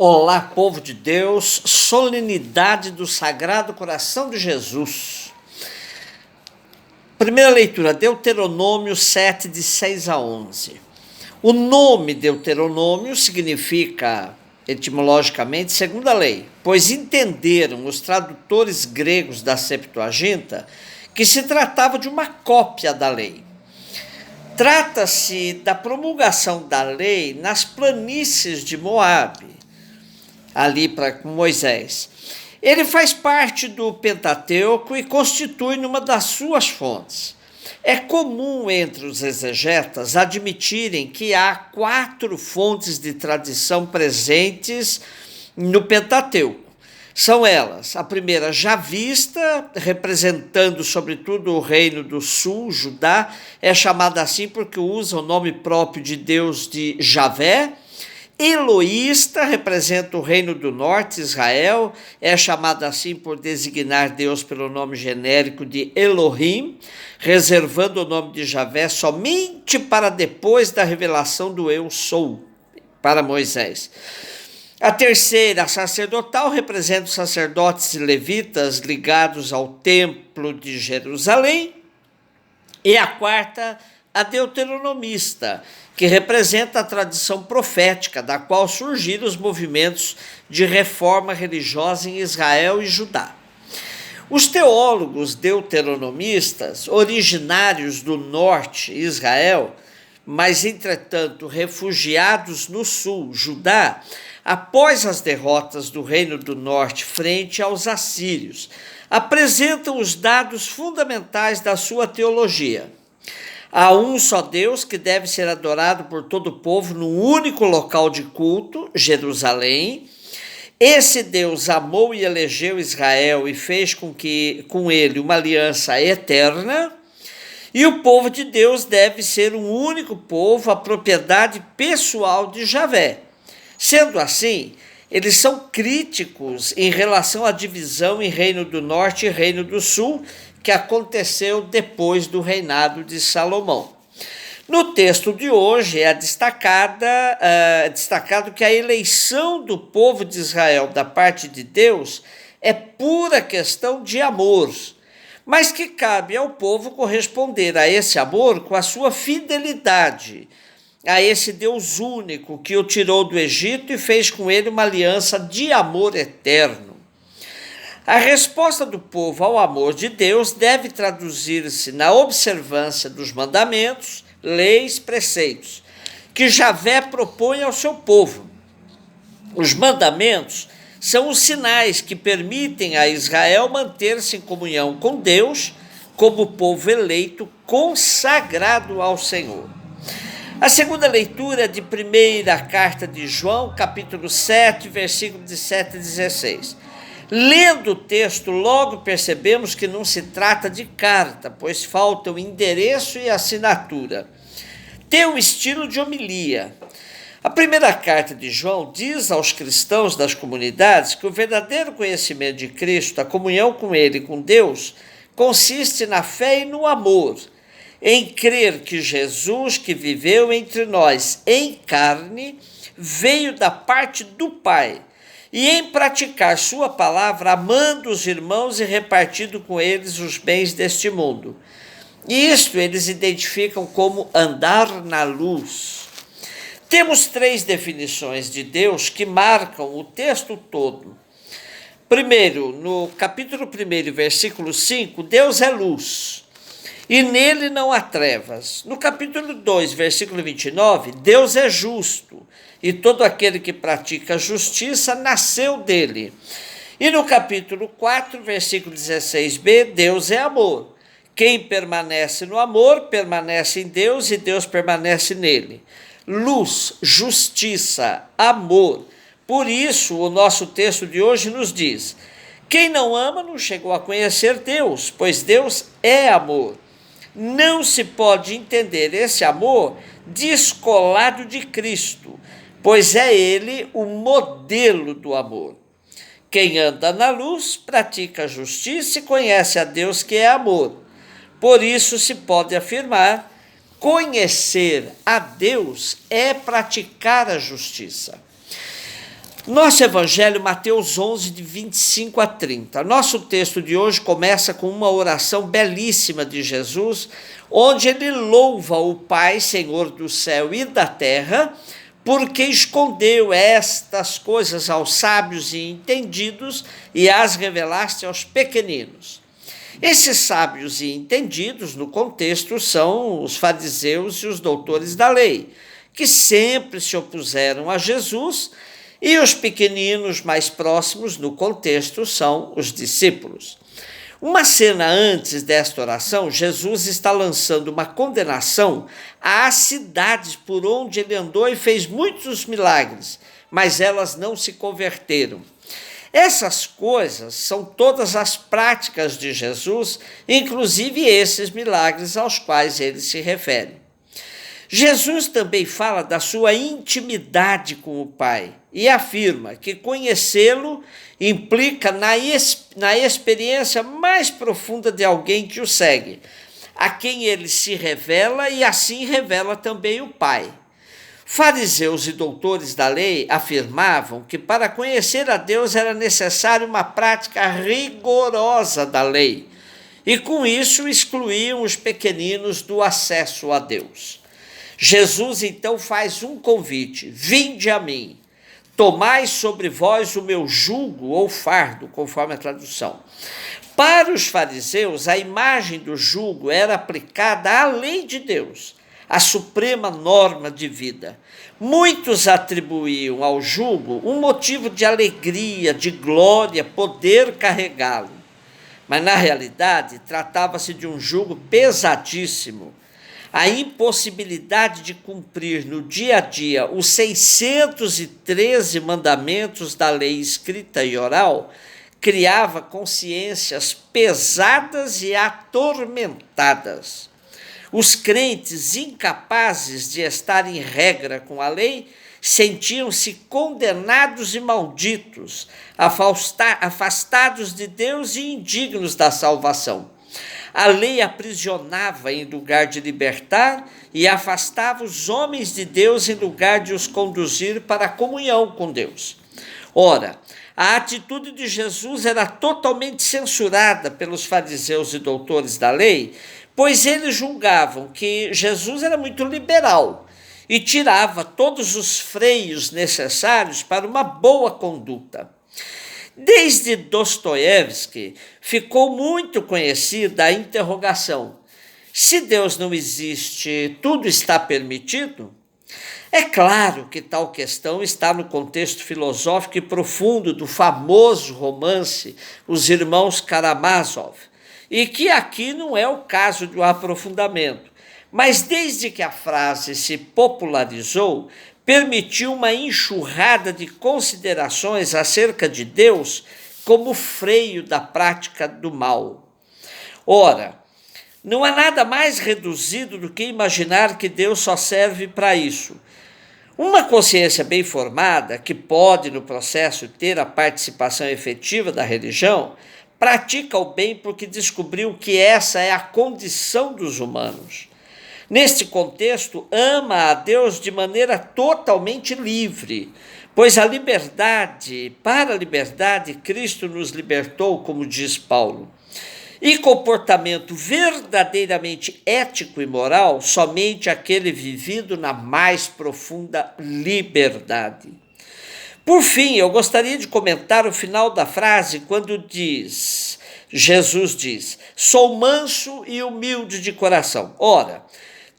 Olá, povo de Deus, solenidade do Sagrado Coração de Jesus. Primeira leitura, Deuteronômio 7, de 6 a 11. O nome Deuteronômio significa, etimologicamente, segunda lei, pois entenderam os tradutores gregos da Septuaginta que se tratava de uma cópia da lei. Trata-se da promulgação da lei nas planícies de Moabe, ali para Moisés. Ele faz parte do Pentateuco e constitui uma das suas fontes. É comum entre os exegetas admitirem que há 4 fontes de tradição presentes no Pentateuco. São elas: a primeira, javista, representando sobretudo o reino do sul, Judá, é chamada assim porque usa o nome próprio de Deus de Javé. Eloísta representa o reino do norte, Israel, é chamada assim por designar Deus pelo nome genérico de Elohim, reservando o nome de Javé somente para depois da revelação do Eu Sou, para Moisés. A terceira, sacerdotal, representa os sacerdotes e levitas ligados ao templo de Jerusalém. E a quarta, a deuteronomista, que representa a tradição profética, da qual surgiram os movimentos de reforma religiosa em Israel e Judá. Os teólogos deuteronomistas, originários do norte, Israel, mas, entretanto, refugiados no sul, Judá, após as derrotas do Reino do Norte frente aos assírios, apresentam os dados fundamentais da sua teologia. Há um só Deus que deve ser adorado por todo o povo num único local de culto, Jerusalém. Esse Deus amou e elegeu Israel e fez com ele uma aliança eterna. E o povo de Deus deve ser um único povo, a propriedade pessoal de Javé. Sendo assim, eles são críticos em relação à divisão em Reino do Norte e Reino do Sul, que aconteceu depois do reinado de Salomão. No texto de hoje é destacado que a eleição do povo de Israel da parte de Deus é pura questão de amor, mas que cabe ao povo corresponder a esse amor com a sua fidelidade a esse Deus único que o tirou do Egito e fez com ele uma aliança de amor eterno. A resposta do povo ao amor de Deus deve traduzir-se na observância dos mandamentos, leis, preceitos, que Javé propõe ao seu povo. Os mandamentos são os sinais que permitem a Israel manter-se em comunhão com Deus como povo eleito consagrado ao Senhor. A segunda leitura é de primeira carta de João, capítulo 7, versículo de 7 a 16. Lendo o texto, logo percebemos que não se trata de carta, pois falta o endereço e assinatura. Tem um estilo de homilia. A primeira carta de João diz aos cristãos das comunidades que o verdadeiro conhecimento de Cristo, a comunhão com Ele e com Deus, consiste na fé e no amor, em crer que Jesus, que viveu entre nós em carne, veio da parte do Pai, e em praticar sua palavra, amando os irmãos e repartindo com eles os bens deste mundo. E isto eles identificam como andar na luz. Temos 3 definições de Deus que marcam o texto todo. Primeiro, no capítulo 1, versículo 5, Deus é luz, e nele não há trevas. No capítulo 2, versículo 29, Deus é justo, e todo aquele que pratica justiça nasceu dele. E no capítulo 4, versículo 16b, Deus é amor. Quem permanece no amor, permanece em Deus e Deus permanece nele. Luz, justiça, amor. Por isso, o nosso texto de hoje nos diz: quem não ama não chegou a conhecer Deus, pois Deus é amor. Não se pode entender esse amor descolado de Cristo, pois é ele o modelo do amor. Quem anda na luz pratica a justiça e conhece a Deus, que é amor. Por isso se pode afirmar: conhecer a Deus é praticar a justiça. Nosso Evangelho, Mateus 11, de 25 a 30. Nosso texto de hoje começa com uma oração belíssima de Jesus, onde ele louva o Pai, Senhor do céu e da terra, porque escondeu estas coisas aos sábios e entendidos e as revelaste aos pequeninos. Esses sábios e entendidos, no contexto, são os fariseus e os doutores da lei, que sempre se opuseram a Jesus, e os pequeninos mais próximos, no contexto, são os discípulos. Uma cena antes desta oração, Jesus está lançando uma condenação às cidades por onde ele andou e fez muitos milagres, mas elas não se converteram. Essas coisas são todas as práticas de Jesus, inclusive esses milagres aos quais ele se refere. Jesus também fala da sua intimidade com o Pai e afirma que conhecê-lo implica na experiência mais profunda de alguém que o segue, a quem ele se revela e assim revela também o Pai. Fariseus e doutores da lei afirmavam que para conhecer a Deus era necessário uma prática rigorosa da lei, e com isso excluíam os pequeninos do acesso a Deus. Jesus então faz um convite: vinde a mim, tomai sobre vós o meu jugo ou fardo, conforme a tradução. Para os fariseus, a imagem do jugo era aplicada à lei de Deus, a suprema norma de vida. Muitos atribuíam ao jugo um motivo de alegria, de glória, poder carregá-lo. Mas, na realidade, tratava-se de um jugo pesadíssimo. A impossibilidade de cumprir no dia a dia os 613 mandamentos da lei escrita e oral criava consciências pesadas e atormentadas. Os crentes incapazes de estar em regra com a lei sentiam-se condenados e malditos, afastados de Deus e indignos da salvação. A lei aprisionava em lugar de libertar e afastava os homens de Deus em lugar de os conduzir para a comunhão com Deus. Ora, a atitude de Jesus era totalmente censurada pelos fariseus e doutores da lei, pois eles julgavam que Jesus era muito liberal e tirava todos os freios necessários para uma boa conduta. Desde Dostoiévski ficou muito conhecida a interrogação: se Deus não existe, tudo está permitido? É claro que tal questão está no contexto filosófico e profundo do famoso romance Os Irmãos Karamazov, e que aqui não é o caso de um aprofundamento, mas desde que a frase se popularizou, permitiu uma enxurrada de considerações acerca de Deus como freio da prática do mal. Ora, não há nada mais reduzido do que imaginar que Deus só serve para isso. Uma consciência bem formada, que pode no processo ter a participação efetiva da religião, pratica o bem porque descobriu que essa é a condição dos humanos. Neste contexto, ama a Deus de maneira totalmente livre, pois para a liberdade, Cristo nos libertou, como diz Paulo. E comportamento verdadeiramente ético e moral, somente aquele vivido na mais profunda liberdade. Por fim, eu gostaria de comentar o final da frase quando Jesus diz: sou manso e humilde de coração. Ora,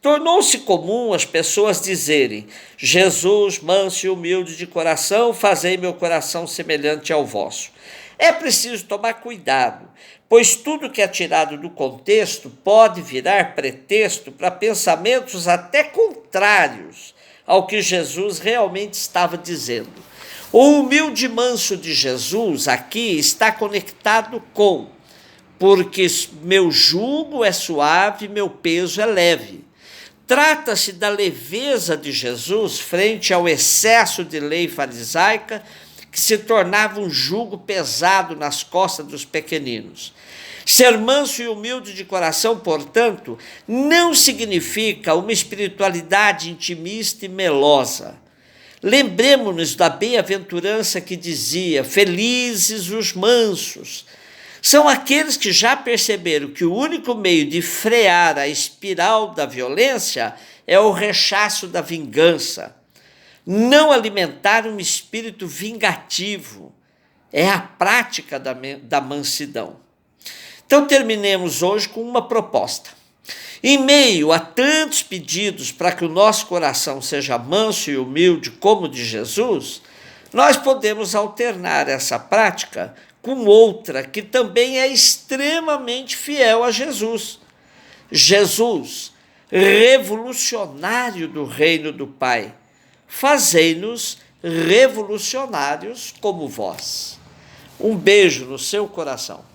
tornou-se comum as pessoas dizerem: Jesus, manso e humilde de coração, fazei meu coração semelhante ao vosso. É preciso tomar cuidado, pois tudo que é tirado do contexto pode virar pretexto para pensamentos até contrários ao que Jesus realmente estava dizendo. O humilde e manso de Jesus aqui está conectado com: porque meu jugo é suave, meu peso é leve. Trata-se da leveza de Jesus frente ao excesso de lei farisaica que se tornava um jugo pesado nas costas dos pequeninos. Ser manso e humilde de coração, portanto, não significa uma espiritualidade intimista e melosa. Lembremos-nos da bem-aventurança que dizia: felizes os mansos. São aqueles que já perceberam que o único meio de frear a espiral da violência é o rechaço da vingança. Não alimentar um espírito vingativo é a prática da mansidão. Então terminemos hoje com uma proposta. Em meio a tantos pedidos para que o nosso coração seja manso e humilde como o de Jesus, nós podemos alternar essa prática com outra que também é extremamente fiel a Jesus. Jesus, revolucionário do reino do Pai, fazei-nos revolucionários como vós. Um beijo no seu coração.